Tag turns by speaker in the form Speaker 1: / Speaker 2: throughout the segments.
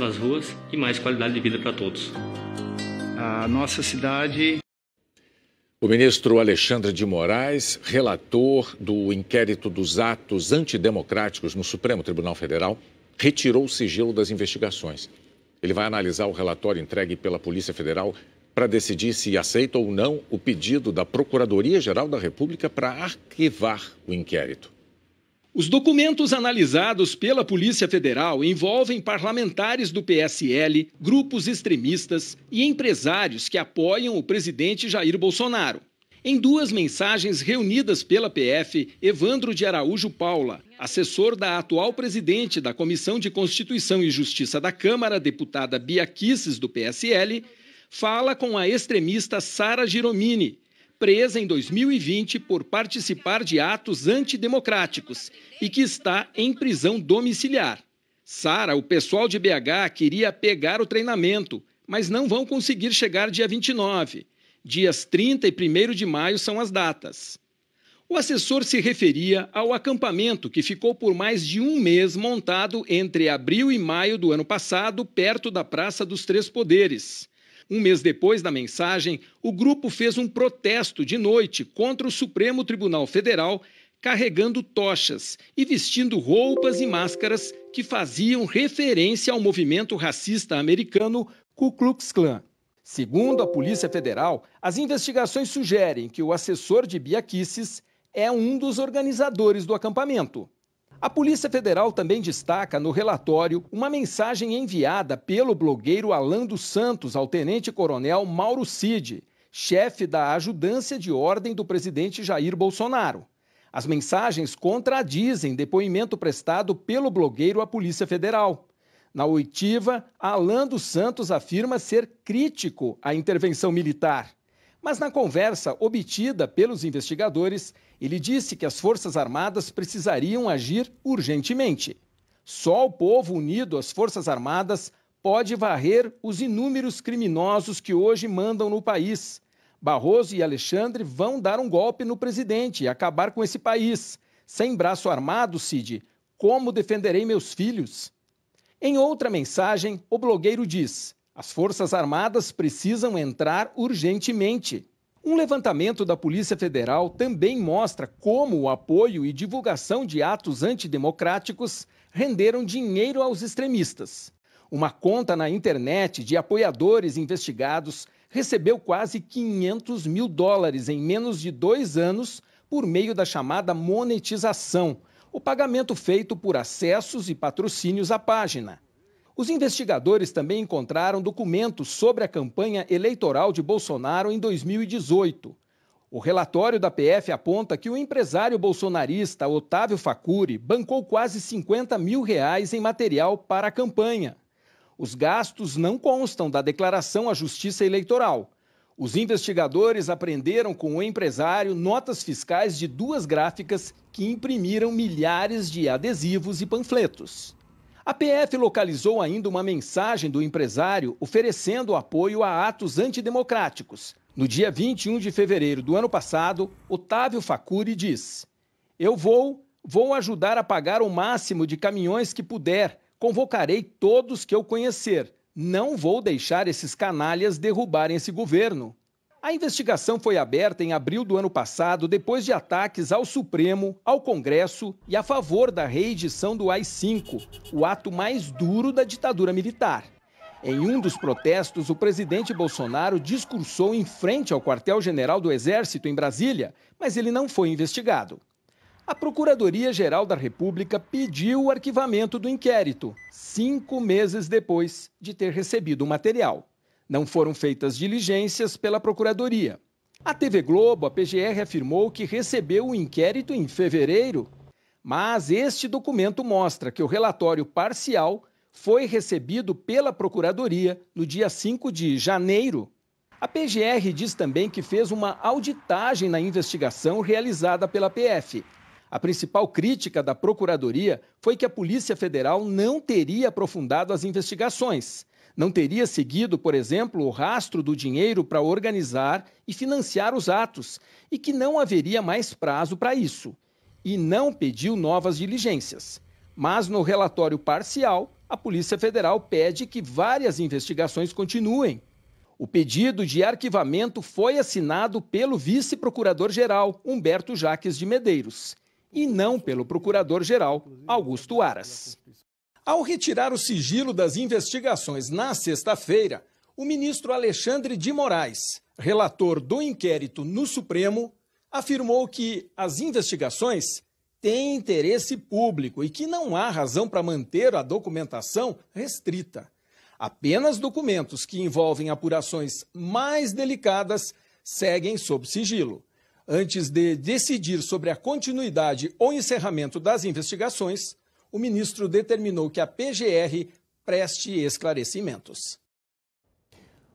Speaker 1: nas ruas e mais qualidade de vida para todos.
Speaker 2: A nossa cidade...
Speaker 3: O ministro Alexandre de Moraes, relator do inquérito dos atos antidemocráticos no Supremo Tribunal Federal, retirou o sigilo das investigações. Ele vai analisar o relatório entregue pela Polícia Federal para decidir se aceita ou não o pedido da Procuradoria-Geral da República para arquivar o inquérito.
Speaker 4: Os documentos analisados pela Polícia Federal envolvem parlamentares do PSL, grupos extremistas e empresários que apoiam o presidente Jair Bolsonaro. Em duas mensagens reunidas pela PF, Evandro de Araújo Paula, assessor da atual presidente da Comissão de Constituição e Justiça da Câmara, deputada Bia Kicis, do PSL, fala com a extremista Sara Giromini, presa em 2020 por participar de atos antidemocráticos e que está em prisão domiciliar. Sara, o pessoal de BH queria pegar o treinamento, mas não vão conseguir chegar dia 29. Dias 30 e 1º de maio são as datas. O assessor se referia ao acampamento que ficou por mais de um mês montado entre abril e maio do ano passado, perto da Praça dos Três Poderes. Um mês depois da mensagem, o grupo fez um protesto de noite contra o Supremo Tribunal Federal, carregando tochas e vestindo roupas e máscaras que faziam referência ao movimento racista americano Ku Klux Klan. Segundo a Polícia Federal, as investigações sugerem que o assessor de Bia Kicis é um dos organizadores do acampamento. A Polícia Federal também destaca no relatório uma mensagem enviada pelo blogueiro Alan dos Santos ao tenente-coronel Mauro Cid, chefe da ajudância de ordem do presidente Jair Bolsonaro. As mensagens contradizem depoimento prestado pelo blogueiro à Polícia Federal. Na oitiva, Alan dos Santos afirma ser crítico à intervenção militar. Mas na conversa obtida pelos investigadores, ele disse que as Forças Armadas precisariam agir urgentemente. Só o povo unido às Forças Armadas pode varrer os inúmeros criminosos que hoje mandam no país. Barroso e Alexandre vão dar um golpe no presidente e acabar com esse país. Sem braço armado, Cid, como defenderei meus filhos? Em outra mensagem, o blogueiro diz: as Forças Armadas precisam entrar urgentemente. Um levantamento da Polícia Federal também mostra como o apoio e divulgação de atos antidemocráticos renderam dinheiro aos extremistas. Uma conta na internet de apoiadores investigados recebeu quase $500 mil em menos de 2 anos por meio da chamada monetização, o pagamento feito por acessos e patrocínios à página. Os investigadores também encontraram documentos sobre a campanha eleitoral de Bolsonaro em 2018. O relatório da PF aponta que o empresário bolsonarista Otávio Facuri bancou quase R$50 mil em material para a campanha. Os gastos não constam da declaração à Justiça Eleitoral. Os investigadores apreenderam com o empresário notas fiscais de 2 gráficas que imprimiram milhares de adesivos e panfletos. A PF localizou ainda uma mensagem do empresário oferecendo apoio a atos antidemocráticos. No dia 21 de fevereiro do ano passado, Otávio Facuri diz: "Eu vou ajudar a pagar o máximo de caminhões que puder. Convocarei todos que eu conhecer. Não vou deixar esses canalhas derrubarem esse governo." A investigação foi aberta em abril do ano passado, depois de ataques ao Supremo, ao Congresso e a favor da reedição do AI-5, o ato mais duro da ditadura militar. Em um dos protestos, o presidente Bolsonaro discursou em frente ao quartel-general do Exército em Brasília, mas ele não foi investigado. A Procuradoria-Geral da República pediu o arquivamento do inquérito, 5 meses depois de ter recebido o material. Não foram feitas diligências pela Procuradoria. A TV Globo, a PGR, afirmou que recebeu o inquérito em fevereiro, mas este documento mostra que o relatório parcial foi recebido pela Procuradoria no dia 5 de janeiro. A PGR diz também que fez uma auditagem na investigação realizada pela PF. A principal crítica da Procuradoria foi que a Polícia Federal não teria aprofundado as investigações. Não teria seguido, por exemplo, o rastro do dinheiro para organizar e financiar os atos e que não haveria mais prazo para isso. E não pediu novas diligências. Mas no relatório parcial, a Polícia Federal pede que várias investigações continuem. O pedido de arquivamento foi assinado pelo vice-procurador-geral, Humberto Jaques de Medeiros, e não pelo procurador-geral, Augusto Aras. Ao retirar o sigilo das investigações na sexta-feira, o ministro Alexandre de Moraes, relator do inquérito no Supremo, afirmou que as investigações têm interesse público e que não há razão para manter a documentação restrita. Apenas documentos que envolvem apurações mais delicadas seguem sob sigilo. Antes de decidir sobre a continuidade ou encerramento das investigações, o ministro determinou que a PGR preste esclarecimentos.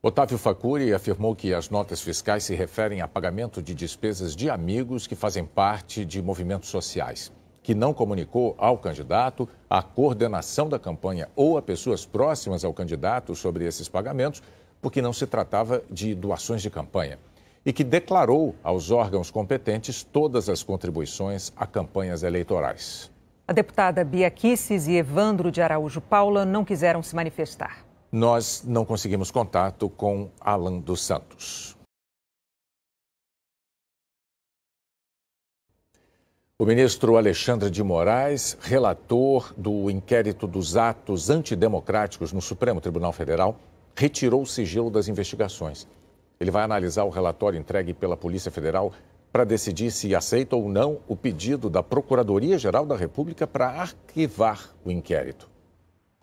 Speaker 3: Otávio Facuri afirmou que as notas fiscais se referem a pagamento de despesas de amigos que fazem parte de movimentos sociais, que não comunicou ao candidato, à coordenação da campanha ou a pessoas próximas ao candidato sobre esses pagamentos, porque não se tratava de doações de campanha, e que declarou aos órgãos competentes todas as contribuições a campanhas eleitorais.
Speaker 5: A deputada Bia Kicis e Evandro de Araújo Paula não quiseram se manifestar.
Speaker 3: Nós não conseguimos contato com Alan dos Santos. O ministro Alexandre de Moraes, relator do inquérito dos atos antidemocráticos no Supremo Tribunal Federal, retirou o sigilo das investigações. Ele vai analisar o relatório entregue pela Polícia Federal para decidir se aceita ou não o pedido da Procuradoria-Geral da República para arquivar o inquérito.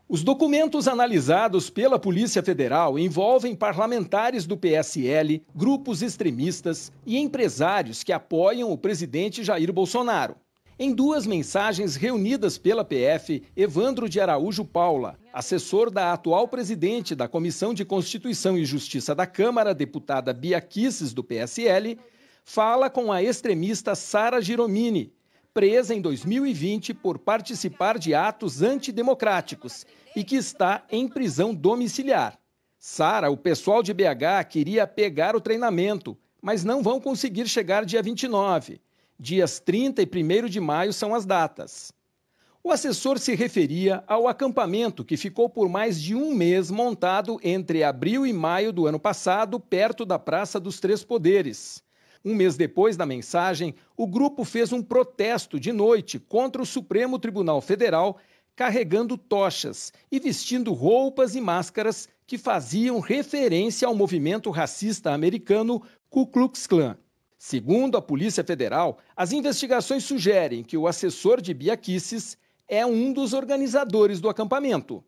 Speaker 4: Os documentos analisados pela Polícia Federal envolvem parlamentares do PSL, grupos extremistas e empresários que apoiam o presidente Jair Bolsonaro. Em duas mensagens reunidas pela PF, Evandro de Araújo Paula, assessor da atual presidente da Comissão de Constituição e Justiça da Câmara, deputada Bia Kicis, do PSL, fala com a extremista Sara Giromini, presa em 2020 por participar de atos antidemocráticos e que está em prisão domiciliar. Sara, o pessoal de BH queria pegar o treinamento, mas não vão conseguir chegar dia 29. Dias 30 e 1º de maio são as datas. O assessor se referia ao acampamento que ficou por mais de um mês montado entre abril e maio do ano passado, perto da Praça dos Três Poderes. Um mês depois da mensagem, o grupo fez um protesto de noite contra o Supremo Tribunal Federal, carregando tochas e vestindo roupas e máscaras que faziam referência ao movimento racista americano Ku Klux Klan. Segundo a Polícia Federal, as investigações sugerem que o assessor de Bia Kicis é um dos organizadores do acampamento.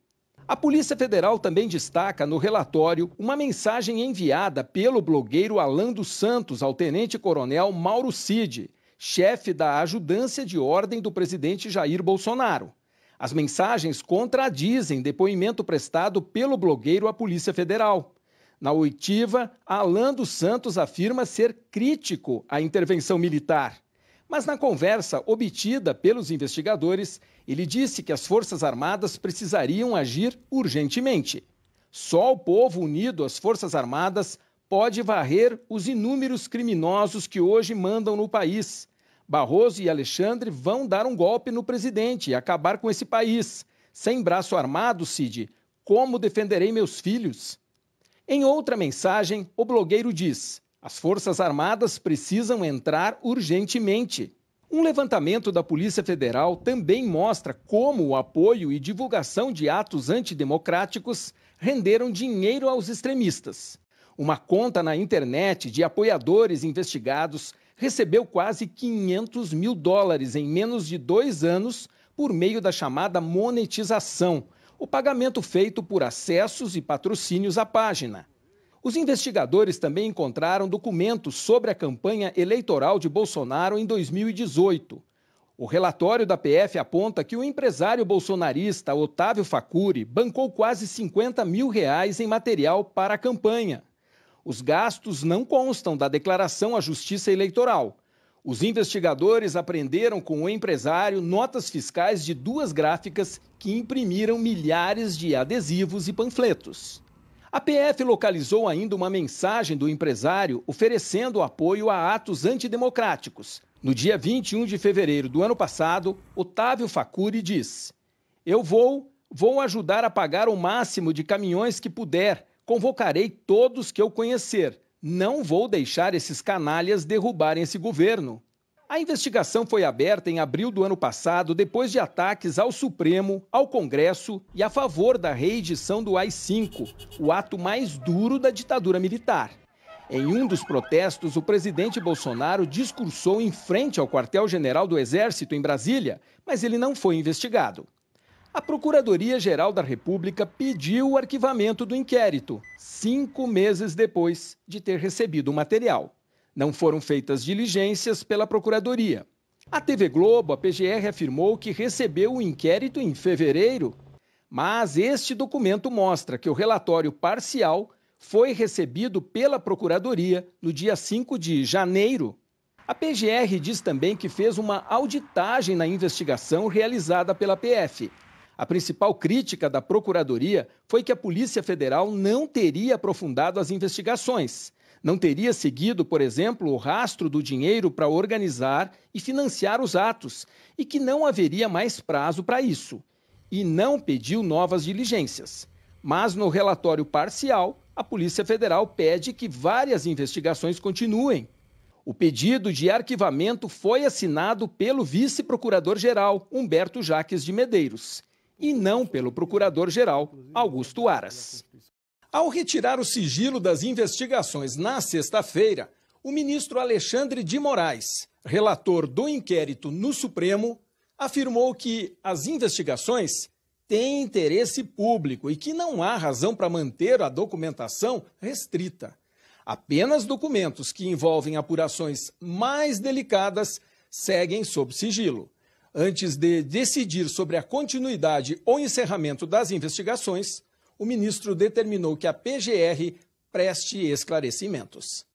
Speaker 4: A Polícia Federal também destaca no relatório uma mensagem enviada pelo blogueiro Alan dos Santos ao tenente-coronel Mauro Cid, chefe da ajudância de ordem do presidente Jair Bolsonaro. As mensagens contradizem depoimento prestado pelo blogueiro à Polícia Federal. Na oitiva, Alan dos Santos afirma ser crítico à intervenção militar. Mas na conversa obtida pelos investigadores, ele disse que as Forças Armadas precisariam agir urgentemente. Só o povo unido às Forças Armadas pode varrer os inúmeros criminosos que hoje mandam no país. Barroso e Alexandre vão dar um golpe no presidente e acabar com esse país. Sem braço armado, Cid, como defenderei meus filhos? Em outra mensagem, o blogueiro diz: as Forças Armadas precisam entrar urgentemente. Um levantamento da Polícia Federal também mostra como o apoio e divulgação de atos antidemocráticos renderam dinheiro aos extremistas. Uma conta na internet de apoiadores investigados recebeu quase $500 mil em menos de 2 anos por meio da chamada monetização, o pagamento feito por acessos e patrocínios à página. Os investigadores também encontraram documentos sobre a campanha eleitoral de Bolsonaro em 2018. O relatório da PF aponta que o empresário bolsonarista Otávio Facuri bancou quase R$50 mil em material para a campanha. Os gastos não constam da declaração à Justiça Eleitoral. Os investigadores apreenderam com o empresário notas fiscais de 2 gráficas que imprimiram milhares de adesivos e panfletos. A PF localizou ainda uma mensagem do empresário oferecendo apoio a atos antidemocráticos, No dia 21 de fevereiro do ano passado, Otávio Facuri diz: "Eu vou ajudar a pagar o máximo de caminhões que puder. Convocarei todos que eu conhecer. Não vou deixar esses canalhas derrubarem esse governo." A investigação foi aberta em abril do ano passado, depois de ataques ao Supremo, ao Congresso e a favor da reedição do AI-5, o ato mais duro da ditadura militar. Em um dos protestos, o presidente Bolsonaro discursou em frente ao quartel-general do Exército em Brasília, mas ele não foi investigado. A Procuradoria-Geral da República pediu o arquivamento do inquérito, 5 meses depois de ter recebido o material. Não foram feitas diligências pela Procuradoria. A TV Globo, a PGR, afirmou que recebeu o inquérito em fevereiro, mas este documento mostra que o relatório parcial foi recebido pela Procuradoria no dia 5 de janeiro. A PGR diz também que fez uma auditagem na investigação realizada pela PF. A principal crítica da Procuradoria foi que a Polícia Federal não teria aprofundado as investigações. Não teria seguido, por exemplo, o rastro do dinheiro para organizar e financiar os atos, e que não haveria mais prazo para isso. E não pediu novas diligências. Mas no relatório parcial, a Polícia Federal pede que várias investigações continuem. O pedido de arquivamento foi assinado pelo vice-procurador-geral, Humberto Jaques de Medeiros, e não pelo procurador-geral, Augusto Aras. Ao retirar o sigilo das investigações na sexta-feira, o ministro Alexandre de Moraes, relator do inquérito no Supremo, afirmou que as investigações têm interesse público e que não há razão para manter a documentação restrita. Apenas documentos que envolvem apurações mais delicadas seguem sob sigilo. Antes de decidir sobre a continuidade ou encerramento das investigações, o ministro determinou que a PGR preste esclarecimentos.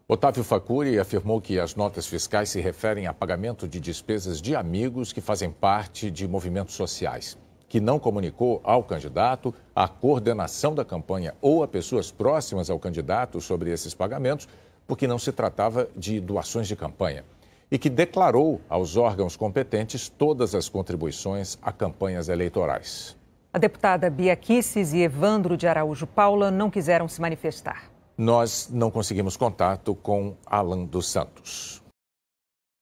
Speaker 3: Otávio Facuri afirmou que as notas fiscais se referem a pagamento de despesas de amigos que fazem parte de movimentos sociais, que não comunicou ao candidato, à coordenação da campanha ou a pessoas próximas ao candidato sobre esses pagamentos, porque não se tratava de doações de campanha, e que declarou aos órgãos competentes todas as contribuições a campanhas eleitorais.
Speaker 5: A deputada Bia Kicis e Evandro de Araújo Paula não quiseram se manifestar.
Speaker 3: Nós não conseguimos contato com Alan dos Santos.